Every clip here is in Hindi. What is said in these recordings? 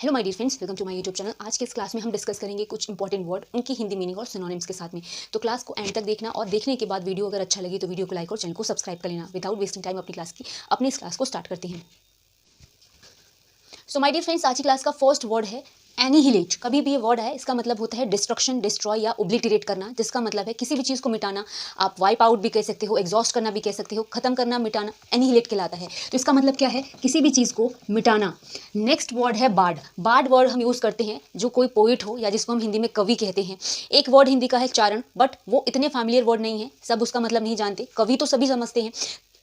Hello my dear friends, welcome to my YouTube channel. आज के इस क्लास में हम डिस्कस करेंगे कुछ इंपॉर्टेंट वर्ड, उनकी हिंदी मीनिंग और सिनोनिम्स के साथ में। तो क्लास को एंड तक देखना और देखने के बाद वीडियो अगर अच्छा लगे तो वीडियो को लाइक और चैनल को सब्सक्राइब कर लेना। विदाउट वेस्टिंग टाइम अपनी इस क्लास को स्टार्ट करते हैं। सो माय डियर फ्रेंड्स, आज की क्लास का फर्स्ट वर्ड है एनिहिलेट। कभी भी ये वर्ड है, इसका मतलब होता है डिस्ट्रक्शन, डिस्ट्रॉय या ओब्लिटरेट करना, जिसका मतलब है किसी भी चीज़ को मिटाना। आप वाइप आउट भी कह सकते हो, एग्जॉस्ट करना भी कह सकते हो, खत्म करना, मिटाना, एनिहिलेट कहलाता है। तो इसका मतलब क्या है? किसी भी चीज़ को मिटाना। नेक्स्ट वर्ड है बार्ड। बार्ड वर्ड हम यूज़ करते हैं जो कोई पोइट हो या जिसको हम हिंदी में कवि कहते हैं। एक वर्ड हिंदी का है चारण, बट वो इतने फैमिलियर वर्ड नहीं है, सब उसका मतलब नहीं जानते। कवि तो सभी समझते हैं।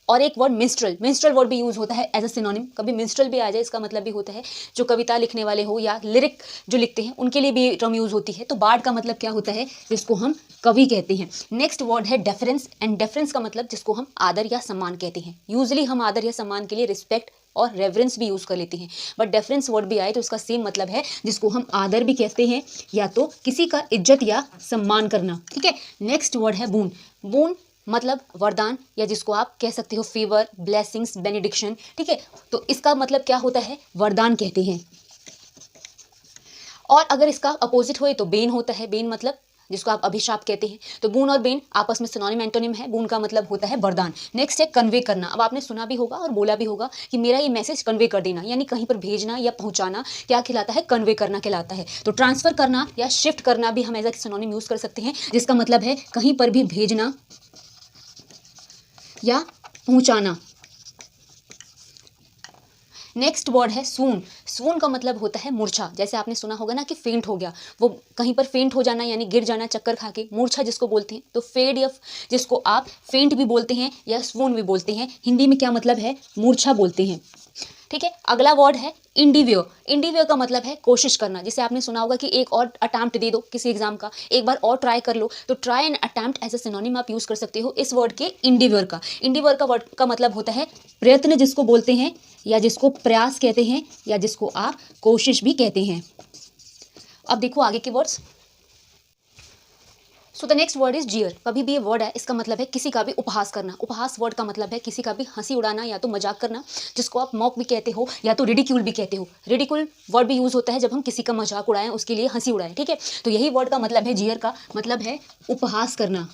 और एक वर्ड मिंस्ट्रल, मिंस्ट्रल वर्ड भी यूज़ होता है एज अ सिनोनिम। कभी मिंस्ट्रल भी आ जाए, इसका मतलब भी होता है जो कविता लिखने वाले हो या लिरिक जो लिखते हैं उनके लिए भी टर्म यूज़ होती है। तो बार्ड का मतलब क्या होता है? जिसको हम कवि कहते हैं। नेक्स्ट वर्ड है डेफरेंस, एंड डेफरेंस का मतलब जिसको हम आदर या सम्मान कहते हैं। यूजली हम आदर या सम्मान के लिए रिस्पेक्ट और रेवरेंस भी यूज़ कर लेते हैं, बट डेफरेंस वर्ड भी आए तो उसका सेम मतलब है, जिसको हम आदर भी कहते हैं या तो किसी का इज्जत या सम्मान करना। ठीक है। नेक्स्ट वर्ड है बून। बून मतलब वरदान या जिसको आप कह सकते हो फेवर, ब्लेसिंग्स, बेनिडिक्शन। ठीक है। तो इसका मतलब क्या होता है? वरदान कहते हैं। और अगर इसका अपोजिट होए तो बेन होता है। बेन मतलब जिसको आप अभिशाप कहते हैं। तो बून और बेन आपस में सिनोनिम एंटोनिम है। बून का मतलब होता है वरदान। नेक्स्ट है कन्वे करना। अब आपने सुना भी होगा और बोला भी होगा कि मेरा ये मैसेज कन्वे कर देना, यानी कहीं पर भेजना या पहुंचाना। क्या कहलाता है? कन्वे करना कहलाता है। तो ट्रांसफर करना या शिफ्ट करना भी हम एज अ सिनोनिम यूज कर सकते हैं, जिसका मतलब है कहीं पर भी भेजना या पहुंचाना। नेक्स्ट वर्ड है सून। सून का मतलब होता है मूर्छा। जैसे आपने सुना होगा ना कि फेंट हो गया, वो कहीं पर फेंट हो जाना यानी गिर जाना चक्कर खा के, मूर्छा जिसको बोलते हैं। तो फेड या जिसको आप फेंट भी बोलते हैं या सून भी बोलते हैं, हिंदी में क्या मतलब है? मूर्छा बोलते हैं। ठीक है। अगला वर्ड है इंडिवियर। इंडिवियर का मतलब है कोशिश करना। जिसे आपने सुना होगा कि एक और अटेम्प्ट दे दो किसी एग्जाम का, एक बार और ट्राई कर लो। तो try and attempt as a synonym आप यूज कर सकते हो इस वर्ड के इंडिवियर का। इंडिवियर का वर्ड का मतलब होता है प्रयत्न जिसको बोलते हैं, या जिसको प्रयास कहते हैं, या जिसको आप कोशिश भी कहते हैं। अब देखो आगे के words. So the next word is जियर। कभी भी ये वर्ड है, इसका मतलब है किसी का भी उपहास करना। उपहास वर्ड का मतलब है किसी का भी हंसी उड़ाना या तो मजाक करना, जिसको आप मॉक भी कहते हो या तो रिडिक्यूल भी कहते हो। रिडिक्यूल वर्ड भी यूज होता है जब हम किसी का मजाक उड़ाएं, उसके लिए हंसी उड़ाएं। ठीक है। तो यही वर्ड का मतलब है, जियर का मतलब है उपहास करना।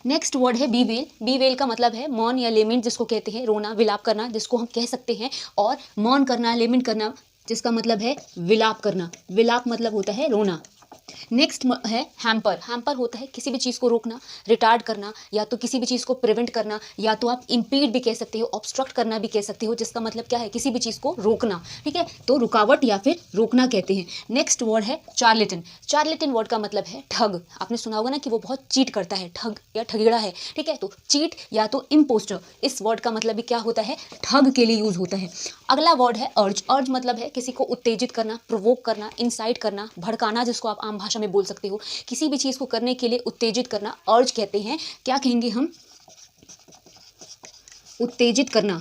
नेक्स्ट वर्ड है बीवेल। बीवेल का मतलब है मौन या लेमेंट जिसको कहते हैं, रोना, विलाप करना जिसको हम कह सकते हैं। और मौन करना, लेमेंट करना जिसका मतलब है विलाप करना। विलाप मतलब होता है रोना। नेक्स्ट है हैम्पर। हैम्पर होता है किसी भी चीज़ को रोकना, रिटार्ड करना, या तो किसी भी चीज़ को प्रिवेंट करना, या तो आप इम्पीड भी कह सकते हो, ऑब्स्ट्रक्ट करना भी कह सकते हो, जिसका मतलब क्या है? किसी भी चीज़ को रोकना। ठीक है। तो रुकावट या फिर रोकना कहते हैं। नेक्स्ट वर्ड है चार्लेटन। चार्लेटन वर्ड का मतलब है ठग। आपने सुना होगा ना कि वो बहुत चीट करता है, ठग या ठगीड़ा है। ठीक है। तो चीट या तो इम्पोस्टर, इस वर्ड का मतलब भी क्या होता है? ठग के लिए यूज होता है। अगला वर्ड है अर्ज। अर्ज मतलब है किसी को उत्तेजित करना, प्रोवोक करना, इंसाइट करना, भड़काना, जिसको आप आम भाषा में बोल सकते हो। किसी भी चीज को करने के लिए उत्तेजित करना अर्ज कहते हैं। क्या कहेंगे हम? उत्तेजित करना।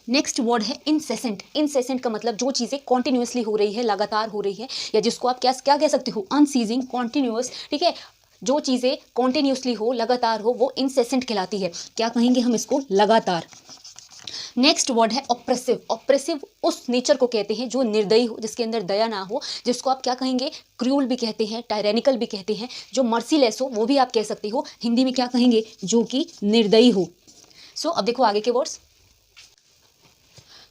नेक्स्ट वर्ड है इंसेसेंट। इंसेसेंट का मतलब जो चीजें कॉन्टिन्यूसली हो रही है, लगातार हो रही है, या जिसको आप क्या क्या कह सकते हो? Unceasing, continuous. ठीक है। जो चीजें कॉन्टिन्यूसली हो, लगातार हो, वो इंसेसेंट कहलाती है। क्या कहेंगे हम इसको? लगातार। नेक्स्ट वर्ड है ऑप्रेसिव। ऑप्रेसिव उस नेचर को कहते हैं जो निर्दयी हो, जिसके अंदर दया ना हो, जिसको आप क्या कहेंगे? क्रूल भी कहते हैं, टायरेनिकल भी कहते हैं। जो मर्सीलेस हो वो भी आप कह सकते हो। हिंदी में क्या कहेंगे? जो कि निर्दयी हो। सो अब देखो आगे के words.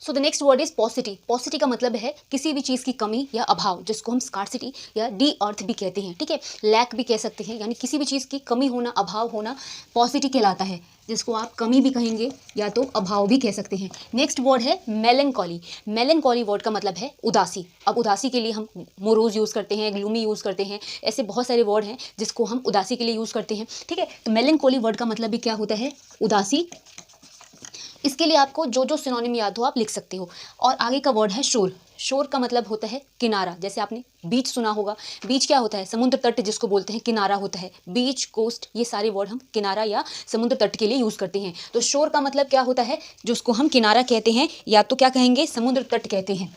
So the next word is पॉसिटी। पॉसिटी का मतलब है किसी भी चीज़ की कमी या अभाव, जिसको हम स्कार्सिटी या डी अर्थ भी कहते हैं। ठीक है। लैक भी कह सकते हैं, यानी किसी भी चीज़ की कमी होना, अभाव होना, पॉसिटी कहलाता है, जिसको आप कमी भी कहेंगे या तो अभाव भी कह सकते हैं। नेक्स्ट वर्ड है मेलनकॉली। मेलनकॉली वर्ड का मतलब है उदासी। अब उदासी के लिए हम मोरोज यूज़ करते हैं, ग्लूमी यूज़ करते हैं, ऐसे बहुत सारे वर्ड हैं जिसको हम उदासी के लिए यूज़ करते हैं। ठीक है। तो मेलनकॉली वर्ड का मतलब भी क्या होता है? उदासी। इसके लिए आपको जो जो सिनोनिम याद हो आप लिख सकते हो। और आगे का वर्ड है शोर। शोर का मतलब होता है किनारा। जैसे आपने बीच सुना होगा। बीच क्या होता है? समुद्र तट जिसको बोलते हैं, किनारा होता है। बीच, कोस्ट, ये सारे वर्ड हम किनारा या समुद्र तट के लिए यूज करते हैं। तो शोर का मतलब क्या होता है? जिसको हम किनारा कहते हैं या तो क्या कहेंगे? समुद्र तट कहते हैं।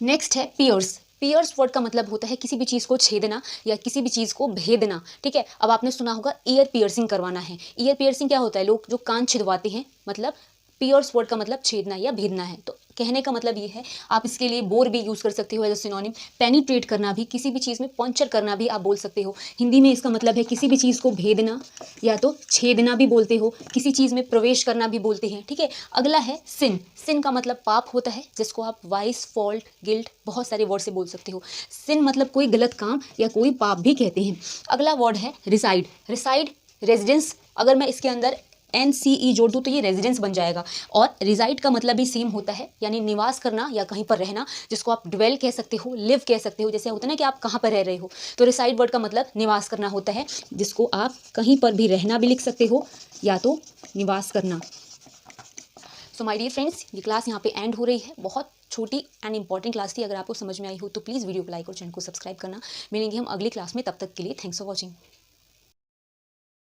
नेक्स्ट है पियर्स। पियर्स वर्ड का मतलब होता है किसी भी चीज़ को छेदना या किसी भी चीज़ को भेदना। ठीक है। अब आपने सुना होगा ईयर पियर्सिंग करवाना है। ईयर पियर्सिंग क्या होता है? लोग जो कान छिदवाते हैं, मतलब पियर्स वर्ड का मतलब छेदना या भेदना है। तो कहने का मतलब ये है, आप इसके लिए बोर भी यूज़ कर सकते हो एज अ सिनोनिम। पेनिट्रेट करना भी, किसी भी चीज़ में पंचर करना भी आप बोल सकते हो। हिंदी में इसका मतलब है किसी भी चीज़ को भेदना या तो छेदना भी बोलते हो, किसी चीज़ में प्रवेश करना भी बोलते हैं, ठीक है। अगला है सिन। सिन का मतलब पाप होता है, जिसको आप वाइस, फॉल्ट, गिल्ट बहुत सारे वर्ड से बोल सकते हो। सिन मतलब कोई गलत काम या कोई पाप भी कहते हैं। अगला वर्ड है रिसाइड। रिसाइड रेजिडेंस, अगर मैं इसके अंदर NCE जोड़ दूँ तो ये रेजिडेंस बन जाएगा। और रिसाइड का मतलब भी सेम होता है, यानी निवास करना या कहीं पर रहना, जिसको आप ड्वेल कह सकते हो, लिव कह सकते हो। जैसे होता है ना कि आप कहाँ पर रह रहे हो, तो रिसाइड वर्ड का मतलब निवास करना होता है, जिसको आप कहीं पर भी रहना भी लिख सकते हो या तो निवास करना। सो माय डियर फ्रेंड्स, ये क्लास यहाँ पे एंड हो रही है। बहुत छोटी एंड इंपॉर्टेंट क्लास थी। अगर आपको समझ में आई हो तो प्लीज़ वीडियो को लाइक और चैनल को सब्सक्राइब करना। मिलेंगे हम अगली क्लास में, तब तक के लिए थैंक्स फॉर वॉचिंग।